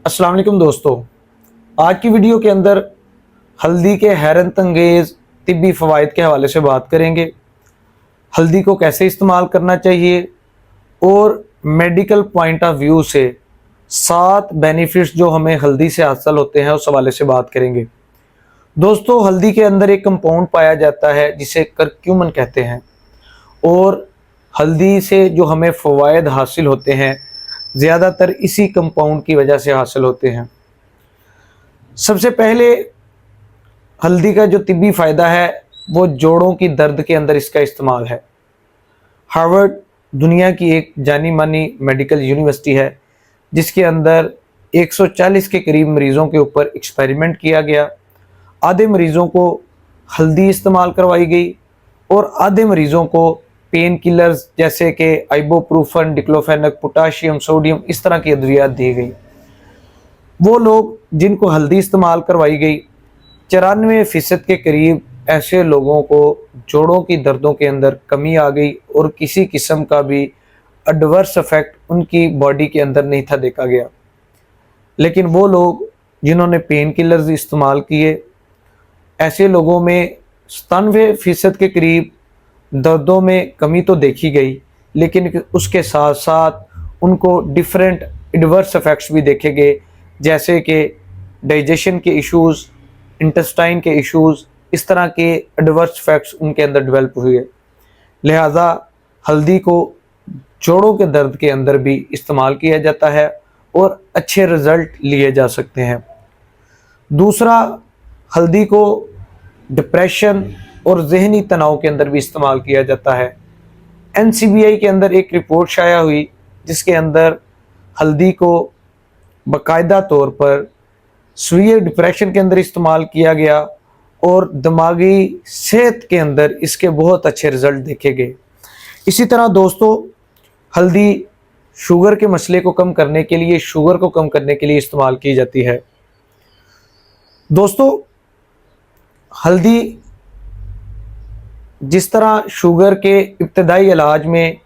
अस्सलाम वालेकुम दोस्तों, आज की वीडियो के अंदर हल्दी के हैरत अंगेज़ तिब्बी फ़वाइद के हवाले से बात करेंगे। हल्दी को कैसे इस्तेमाल करना चाहिए और मेडिकल पॉइंट ऑफ व्यू से 7 बेनिफिट्स जो हमें हल्दी से हासिल होते हैं उस हवाले से बात करेंगे। दोस्तों, हल्दी के अंदर एक कंपाउंड पाया जाता है जिसे करक्यूमन कहते हैं और हल्दी से जो हमें फ़वाइद हासिल होते हैं ज़्यादातर इसी कंपाउंड की वजह से हासिल होते हैं। सबसे पहले हल्दी का जो तिब्बी फ़ायदा है वो जोड़ों की दर्द के अंदर इसका इस्तेमाल है। हार्वर्ड दुनिया की एक जानी मानी मेडिकल यूनिवर्सिटी है जिसके अंदर 140 के करीब मरीज़ों के ऊपर एक्सपेरिमेंट किया गया। आधे मरीज़ों को हल्दी इस्तेमाल करवाई गई और आधे मरीज़ों को पेन किलर्स जैसे कि आइबोप्रोफेन, डिक्लोफेनक, पोटाशियम, सोडियम इस तरह की अद्वियात दी गई। वो लोग जिनको हल्दी इस्तेमाल करवाई गई 94% के करीब ऐसे लोगों को जोड़ों की दर्दों के अंदर कमी आ गई और किसी किस्म का भी एडवर्स इफेक्ट उनकी बॉडी के अंदर नहीं था देखा गया। लेकिन वो लोग जिन्होंने पेन किलर्स इस्तेमाल किए, ऐसे लोगों में 97% के करीब दर्दों में कमी तो देखी गई, लेकिन उसके साथ साथ उनको डिफरेंट एडवर्स इफेक्ट्स भी देखे गए, जैसे कि डाइजेशन के इश्यूज़, इंटेस्टाइन के इश्यूज़, इस तरह के एडवर्स इफेक्ट्स उनके अंदर डेवलप हुए। लिहाजा हल्दी को जोड़ों के दर्द के अंदर भी इस्तेमाल किया जाता है और अच्छे रिज़ल्ट लिए जा सकते हैं। दूसरा, हल्दी को डिप्रेशन और जहनी तनाव के अंदर भी इस्तेमाल किया जाता है। NCBI के अंदर एक रिपोर्ट शाया हुई जिसके अंदर हल्दी को बाकायदा तौर पर सीवियर डिप्रेशन के अंदर इस्तेमाल किया गया और दिमागी सेहत के अंदर इसके बहुत अच्छे रिज़ल्ट देखे गए। इसी तरह दोस्तों, हल्दी शुगर के मसले को कम करने के लिए, शुगर को कम करने के लिए इस्तेमाल की जाती है। दोस्तों, हल्दी जिस तरह शुगर के इब्तदाई इलाज में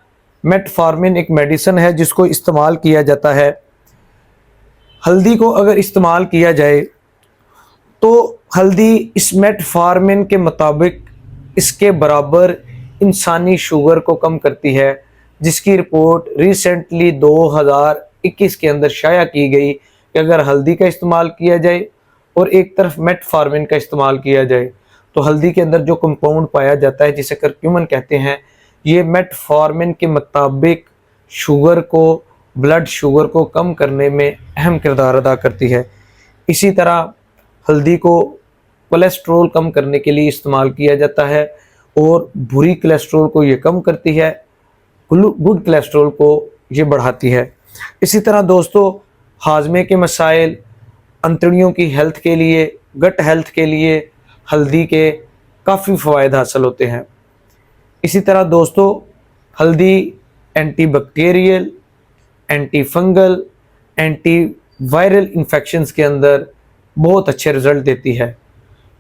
मेटफॉर्मिन एक मेडिसिन है जिसको इस्तेमाल किया जाता है, हल्दी को अगर इस्तेमाल किया जाए तो हल्दी इस मेटफॉर्मिन के मुताबिक इसके बराबर इंसानी शुगर को कम करती है, जिसकी रिपोर्ट रिसेंटली 2021 के अंदर शाया की गई कि अगर हल्दी का इस्तेमाल किया जाए और एक तरफ मेटफॉर्मिन का इस्तेमाल किया जाए तो हल्दी के अंदर जो कंपाउंड पाया जाता है जिसे करक्यूमन कहते हैं, ये मेटफॉर्मिन के मुताबिक शुगर को, ब्लड शुगर को कम करने में अहम किरदार अदा करती है। इसी तरह हल्दी को कोलेस्ट्रॉल कम करने के लिए इस्तेमाल किया जाता है और बुरी कोलेस्ट्रॉल को ये कम करती है, गुड कोलेस्ट्रॉल को ये बढ़ाती है। इसी तरह दोस्तों, हाजमे के मसाइल, अंतड़ियों की हेल्थ के लिए, गट हेल्थ के लिए हल्दी के काफ़ी फ़वाइद हासिल होते हैं। इसी तरह दोस्तों, हल्दी anti bacterial, anti fungal, anti viral infections के अंदर बहुत अच्छे रिज़ल्ट देती है।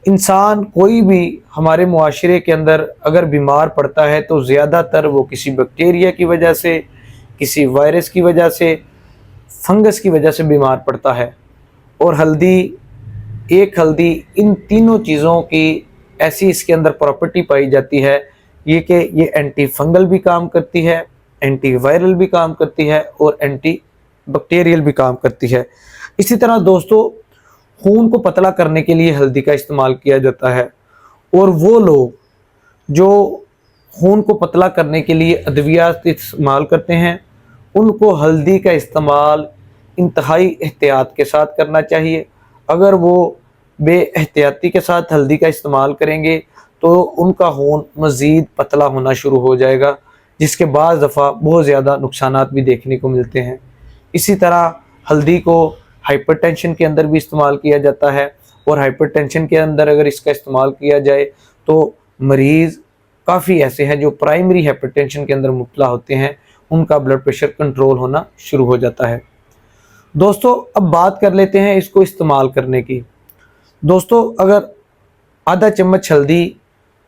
इंसान कोई भी हमारे मुआशरे के अंदर अगर बीमार पड़ता है तो ज़्यादातर वो किसी बैक्टीरिया की वजह से, किसी वायरस की वजह से, फंगस की वजह से बीमार पड़ता है। और हल्दी इन तीनों चीज़ों की ऐसी इसके अंदर प्रॉपर्टी पाई जाती है ये कि ये एंटी फंगल भी काम करती है, एंटी वायरल भी काम करती है और एंटी बैक्टीरियल भी काम करती है। इसी तरह दोस्तों, खून को पतला करने के लिए हल्दी का इस्तेमाल किया जाता है और वो लोग जो खून को पतला करने के लिए अद्वियात इस्तेमाल करते हैं उनको हल्दी का इस्तेमाल इंतहाई एहतियात के साथ करना चाहिए। अगर वो बेएहतियाती के साथ हल्दी का इस्तेमाल करेंगे तो उनका खून मज़ीद पतला होना शुरू हो जाएगा, जिसके बाद दफ़ा बहुत ज़्यादा नुकसानात भी देखने को मिलते हैं। इसी तरह हल्दी को हाइपरटेंशन के अंदर भी इस्तेमाल किया जाता है और हाइपरटेंशन के अंदर अगर इसका इस्तेमाल किया जाए तो मरीज़ काफ़ी ऐसे हैं जो प्राइमरी हाइपरटेंशन के अंदर मुब्तला होते हैं, उनका ब्लड प्रेशर कंट्रोल होना शुरू हो जाता है। दोस्तों, अब बात कर लेते हैं इसको इस्तेमाल करने की। दोस्तों, अगर आधा चम्मच हल्दी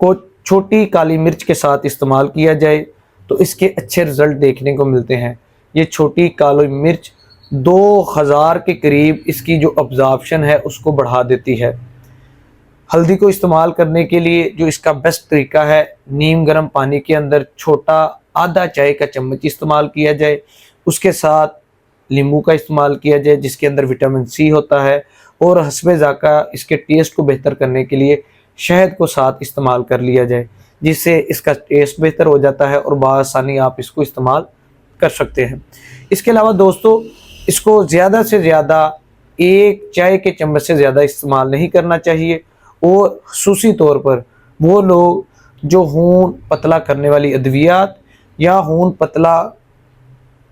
को छोटी काली मिर्च के साथ इस्तेमाल किया जाए तो इसके अच्छे रिज़ल्ट देखने को मिलते हैं। ये छोटी काली मिर्च 2000 के करीब इसकी जो अब्जॉर्प्शन है उसको बढ़ा देती है। हल्दी को इस्तेमाल करने के लिए जो इसका बेस्ट तरीका है, नीम गर्म पानी के अंदर छोटा आधा चाय का चम्मच इस्तेमाल किया जाए, उसके साथ नींबू का इस्तेमाल किया जाए जिसके अंदर विटामिन सी होता है, और हस्बे ज़ायक़ा इसके टेस्ट को बेहतर करने के लिए शहद को साथ इस्तेमाल कर लिया जाए, जिससे इसका टेस्ट बेहतर हो जाता है और बआसानी आप इसको इस्तेमाल कर सकते हैं। इसके अलावा दोस्तों, इसको ज़्यादा से ज़्यादा 1 चाय के चम्मच से ज़्यादा इस्तेमाल नहीं करना चाहिए, और ख़ुसूसी तौर पर वो लोग जो खून पतला करने वाली अद्वियात या खून पतला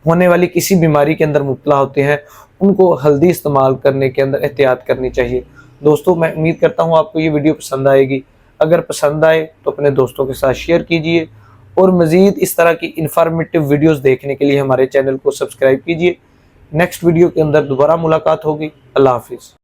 होने वाली किसी बीमारी के अंदर मुब्तला होते हैं, उनको हल्दी इस्तेमाल करने के अंदर एहतियात करनी चाहिए। दोस्तों, मैं उम्मीद करता हूँ आपको ये वीडियो पसंद आएगी। अगर पसंद आए तो अपने दोस्तों के साथ शेयर कीजिए, और मज़ीद इस तरह की इंफॉर्मेटिव वीडियोस देखने के लिए हमारे चैनल को सब्सक्राइब कीजिए। नेक्स्ट वीडियो के अंदर दोबारा मुलाकात होगी। अल्लाह हाफिज़।